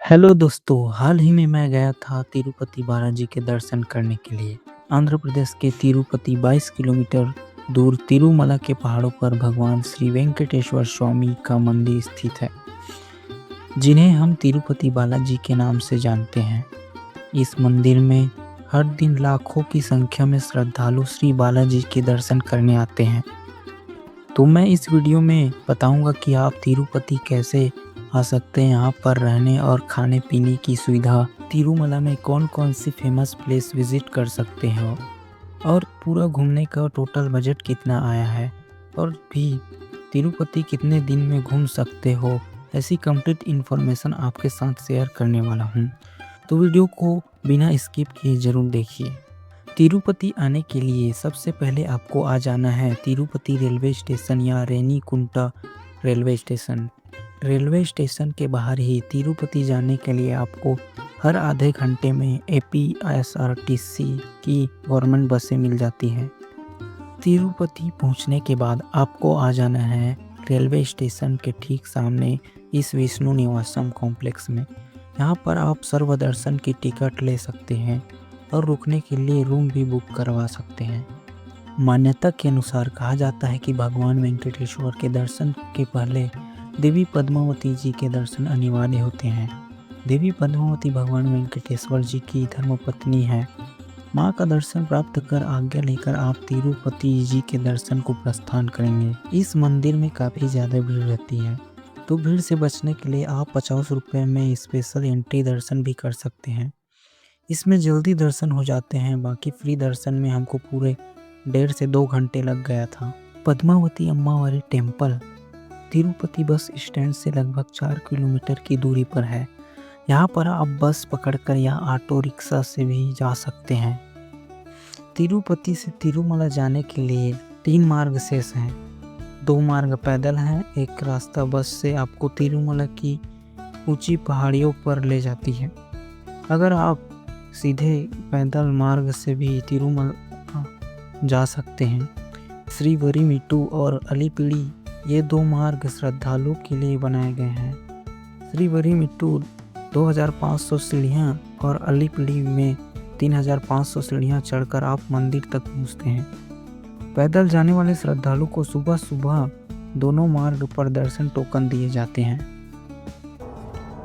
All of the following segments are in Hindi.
हेलो दोस्तों, हाल ही में मैं गया था तिरुपति बालाजी के दर्शन करने के लिए। आंध्र प्रदेश के तिरुपति 22 किलोमीटर दूर तिरुमला के पहाड़ों पर भगवान श्री वेंकटेश्वर स्वामी का मंदिर स्थित है, जिन्हें हम तिरुपति बालाजी के नाम से जानते हैं। इस मंदिर में हर दिन लाखों की संख्या में श्रद्धालु श्री बालाजी के दर्शन करने आते हैं। तो मैं इस वीडियो में बताऊंगा कि आप तिरुपति कैसे आ सकते हैं, यहाँ पर रहने और खाने पीने की सुविधा, तिरुमला में कौन कौन सी फेमस प्लेस विजिट कर सकते हो और पूरा घूमने का टोटल बजट कितना आया है और भी तिरुपति कितने दिन में घूम सकते हो। ऐसी कंप्लीट इन्फॉर्मेशन आपके साथ शेयर करने वाला हूँ, तो वीडियो को बिना स्किप किए ज़रूर देखिए। तिरुपति आने के लिए सबसे पहले आपको आ जाना है तिरुपति रेलवे स्टेशन या रेनीकुंटा रेलवे स्टेशन। रेलवे स्टेशन के बाहर ही तिरुपति जाने के लिए आपको हर आधे घंटे में एपीएसआरटीसी की गवर्नमेंट बसें मिल जाती हैं। तिरुपति पहुंचने के बाद आपको आ जाना है रेलवे स्टेशन के ठीक सामने इस विष्णु निवासम कॉम्प्लेक्स में। यहाँ पर आप सर्वदर्शन की टिकट ले सकते हैं और रुकने के लिए रूम भी बुक करवा सकते हैं। मान्यता के अनुसार कहा जाता है कि भगवान वेंकटेश्वर के दर्शन के पहले देवी पद्मावती जी के दर्शन अनिवार्य होते हैं। देवी पद्मावती भगवान वेंकटेश्वर जी की धर्मपत्नी है। मां का दर्शन प्राप्त कर आज्ञा लेकर आप तिरुपति जी के दर्शन को प्रस्थान करेंगे। इस मंदिर में काफ़ी ज़्यादा भीड़ रहती है, तो भीड़ से बचने के लिए आप 50 रुपये में स्पेशल एंट्री दर्शन भी कर सकते हैं। इसमें जल्दी दर्शन हो जाते हैं, बाकी फ्री दर्शन में हमको पूरे 1.5 से 2 घंटे लग गया था। Padmavati Ammavari temple Tirupati bus stand से लगभग 4 किलोमीटर की दूरी पर है। यहाँ पर आप बस पकड़कर या ऑटो रिक्शा से भी जा सकते हैं। तिरुपति से तिरुमला जाने के लिए 3 मार्ग शेष हैं। 2 मार्ग पैदल हैं, एक रास्ता बस से आपको तिरुमला की ऊंची पहाड़ियों पर ले जाती है। अगर आप सीधे पैदल मार्ग से भी तिरुमला जा सकते हैं। श्रीवरीमिट्टू और अलिपिरी ये 2 मार्ग श्रद्धालुओं के लिए बनाए गए हैं। श्रीवरीमिट्टू 2500 सीढ़ियाँ और अलिपिरी में 3500 सीढ़ियाँ चढ़कर आप मंदिर तक पहुँचते हैं। पैदल जाने वाले श्रद्धालु को सुबह सुबह दोनों मार्ग पर दर्शन टोकन दिए जाते हैं।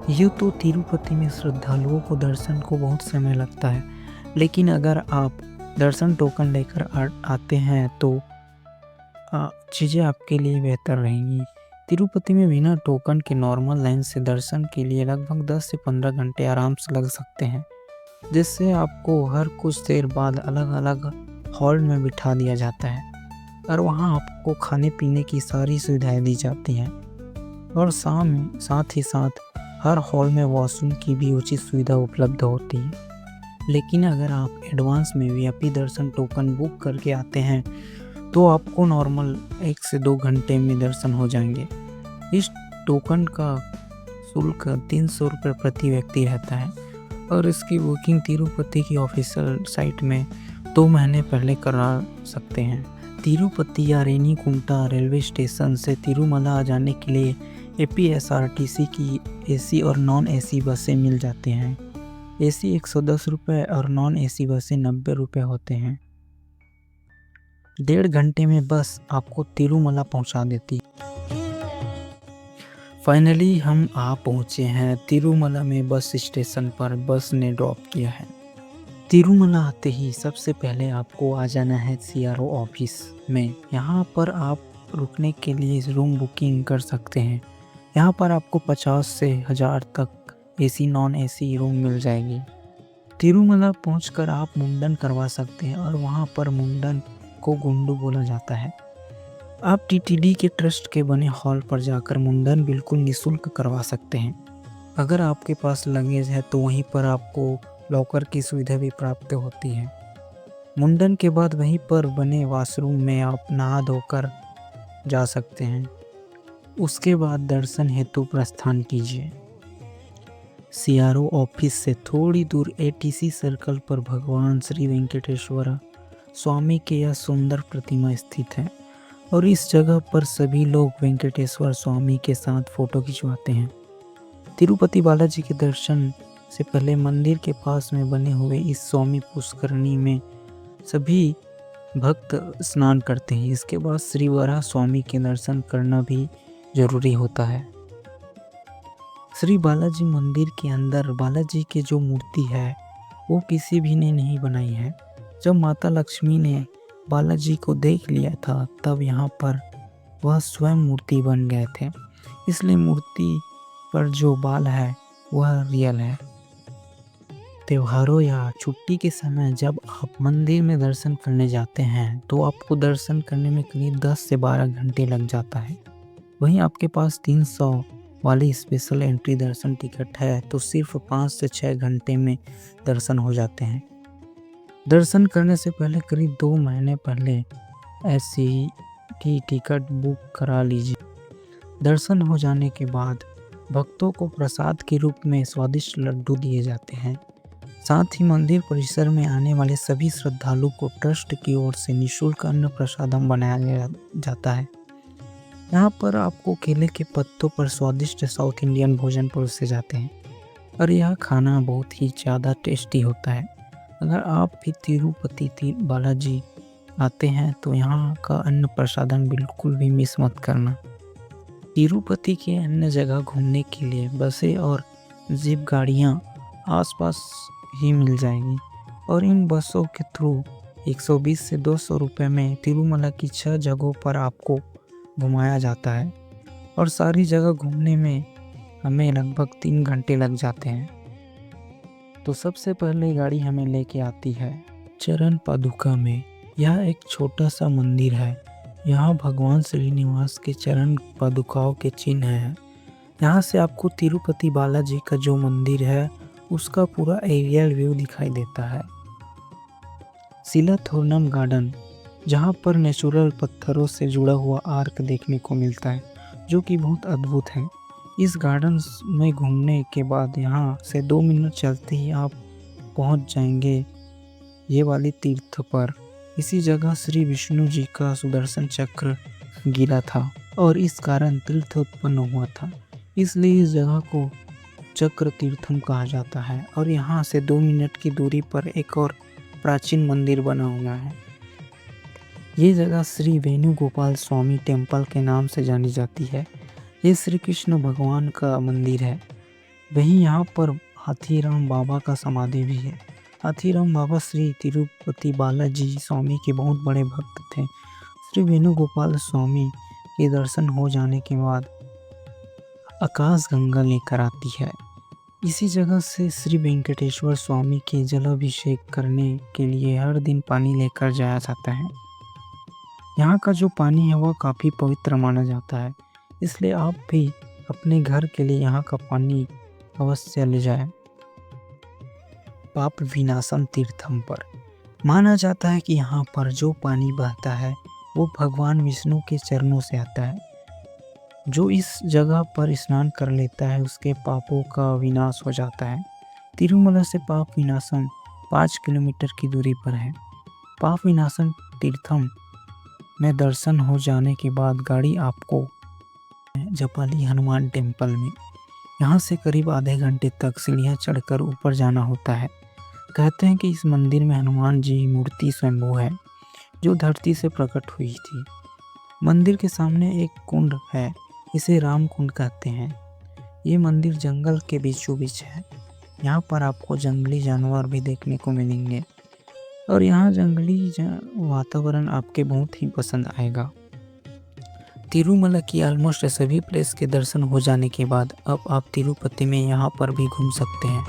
यूँ तो तिरुपति में श्रद्धालुओं को दर्शन को बहुत समय लगता है, लेकिन अगर आप दर्शन टोकन लेकर आते हैं तो चीज़ें आपके लिए बेहतर रहेंगी। तिरुपति में बिना टोकन के नॉर्मल लाइन से दर्शन के लिए लगभग 10 से 15 घंटे आराम से लग सकते हैं, जिससे आपको हर कुछ देर बाद अलग अलग हॉल में बिठा दिया जाता है और वहां आपको खाने पीने की सारी सुविधाएं दी जाती हैं और साथ ही साथ हर हॉल में वॉशरूम की भी उचित सुविधा उपलब्ध होती है। लेकिन अगर आप एडवांस में वीआईपी दर्शन टोकन बुक करके आते हैं तो आपको नॉर्मल 1 से 2 घंटे में दर्शन हो जाएंगे। इस टोकन का शुल्क 300 रुपये प्रति व्यक्ति रहता है और इसकी बुकिंग तिरुपति की ऑफिशियल साइट में 2 महीने पहले करा सकते हैं। तिरुपति या रेनीकुंटा रेलवे स्टेशन से तिरुमला जाने के लिए एपीएसआरटीसी की एसी और नॉन एसी बसें मिल जाती हैं। एसी 110 रुपये और नॉन एसी बसें 90 रुपये होते हैं। 1.5 घंटे में बस आपको तिरुमला पहुंचा देती। फाइनली हम आ पहुंचे हैं तिरुमला में। बस स्टेशन पर बस ने ड्रॉप किया है। तिरुमला आते ही सबसे पहले आपको आ जाना है सीआरओ ऑफिस में। यहाँ पर आप रुकने के लिए रूम बुकिंग कर सकते हैं। यहाँ पर आपको 50 से 1000 तक एसी नॉन एसी रूम मिल जाएगी। तिरुमला पहुंचकर आप मुंडन करवा सकते हैं और वहाँ पर मुंडन को गुंडू बोला जाता है। आप टीटीडी के ट्रस्ट के बने हॉल पर जाकर मुंडन बिल्कुल निःशुल्क करवा सकते हैं। अगर आपके पास लगेज है तो वहीं पर आपको लॉकर की सुविधा भी प्राप्त होती है। मुंडन के बाद वहीं पर बने वॉशरूम में आप नहा धोकर जा सकते हैं। उसके बाद दर्शन हेतु प्रस्थान कीजिए। सीआरओ ऑफिस से थोड़ी दूर एटीसी सर्कल पर भगवान श्री वेंकटेश्वर स्वामी की यह सुंदर प्रतिमा स्थित है और इस जगह पर सभी लोग वेंकटेश्वर स्वामी के साथ फोटो खिंचवाते हैं। तिरुपति बालाजी के दर्शन से पहले मंदिर के पास में बने हुए इस स्वामी पुष्करणी में सभी भक्त स्नान करते हैं। इसके बाद श्री वराह स्वामी के दर्शन करना भी जरूरी होता है। श्री बालाजी मंदिर के अंदर बालाजी की जो मूर्ति है वो किसी भी ने नहीं बनाई है। जब माता लक्ष्मी ने बालाजी को देख लिया था तब यहाँ पर वह स्वयं मूर्ति बन गए थे, इसलिए मूर्ति पर जो बाल है वह रियल है। त्योहारों या छुट्टी के समय जब आप मंदिर में दर्शन करने जाते हैं तो आपको दर्शन करने में करीब 10 से 12 घंटे लग जाता है। वहीं आपके पास 300 वाली स्पेशल एंट्री दर्शन टिकट है तो सिर्फ 5 से 6 घंटे में दर्शन हो जाते हैं। दर्शन करने से पहले करीब 2 महीने पहले ऐसी की टिकट बुक करा लीजिए। दर्शन हो जाने के बाद भक्तों को प्रसाद के रूप में स्वादिष्ट लड्डू दिए जाते हैं। साथ ही मंदिर परिसर में आने वाले सभी श्रद्धालु को ट्रस्ट की ओर से निःशुल्क अन्न प्रसादम बनाया जाता है। यहाँ पर आपको केले के पत्तों पर स्वादिष्ट साउथ इंडियन भोजन परोसे जाते हैं और यह खाना बहुत ही ज़्यादा टेस्टी होता है। अगर आप भी तिरुपति बालाजी आते हैं तो यहाँ का अन्न प्रसादन बिल्कुल भी मिस मत करना। तिरुपति के अन्य जगह घूमने के लिए बसें और जीप गाड़ियाँ आसपास ही मिल जाएगी और इन बसों के थ्रू 120 से 200 रुपये में तिरुमला की 6 जगहों पर आपको घुमाया जाता है और सारी जगह घूमने में हमें लगभग 3 घंटे लग जाते हैं। तो सबसे पहले गाड़ी हमें लेके आती है चरण पादुका में। यह एक छोटा सा मंदिर है। यहाँ भगवान श्रीनिवास के चरण पादुकाओं के चिन्ह हैं। यहाँ से आपको तिरुपति बालाजी का जो मंदिर है उसका पूरा एरियल व्यू दिखाई देता है। सिलाथोरनम गार्डन, जहाँ पर नेचुरल पत्थरों से जुड़ा हुआ आर्क देखने को मिलता है जो कि बहुत अद्भुत है। इस गार्डन में घूमने के बाद यहाँ से 2 मिनट चलते ही आप पहुँच जाएंगे ये वाली तीर्थ पर। इसी जगह श्री विष्णु जी का सुदर्शन चक्र गिरा था और इस कारण तीर्थ उत्पन्न हुआ था, इसलिए इस जगह को चक्र तीर्थम कहा जाता है। और यहाँ से 2 मिनट की दूरी पर एक और प्राचीन मंदिर बना हुआ है। ये जगह श्री वेणुगोपाल स्वामी टेम्पल के नाम से जानी जाती है। ये श्री कृष्ण भगवान का मंदिर है। वहीं यहाँ पर हाथीराम बाबा का समाधि भी है। हाथीराम बाबा श्री तिरुपति बालाजी स्वामी के बहुत बड़े भक्त थे। श्री वेणुगोपाल स्वामी के दर्शन हो जाने के बाद आकाश गंगा लेकर आती है। इसी जगह से श्री वेंकटेश्वर स्वामी के जलाभिषेक करने के लिए हर दिन पानी लेकर जाया जाता है। यहाँ का जो पानी है वह काफ़ी पवित्र माना जाता है, इसलिए आप भी अपने घर के लिए यहाँ का पानी अवश्य ले जाएं। पाप विनाशन तीर्थम पर माना जाता है कि यहाँ पर जो पानी बहता है वो भगवान विष्णु के चरणों से आता है। जो इस जगह पर स्नान कर लेता है उसके पापों का विनाश हो जाता है। तिरुमला से पाप विनाशन 5 किलोमीटर की दूरी पर है। पाप विनाशन तीर्थम में दर्शन हो जाने के बाद गाड़ी आपको जपाली हनुमान टेम्पल में, यहाँ से करीब आधे घंटे तक सीढ़ियाँ चढ़कर ऊपर जाना होता है। कहते हैं कि इस मंदिर में हनुमान जी मूर्ति स्वयंभू है जो धरती से प्रकट हुई थी। मंदिर के सामने एक कुंड है, इसे राम कुंड कहते हैं। ये मंदिर जंगल के बीचों बीच है। यहाँ पर आपको जंगली जानवर भी देखने को मिलेंगे और यहाँ जंगली वातावरण आपके बहुत ही पसंद आएगा। तिरुमला की ऑलमोस्ट सभी प्लेस के दर्शन हो जाने के बाद अब आप तिरुपति में यहाँ पर भी घूम सकते हैं।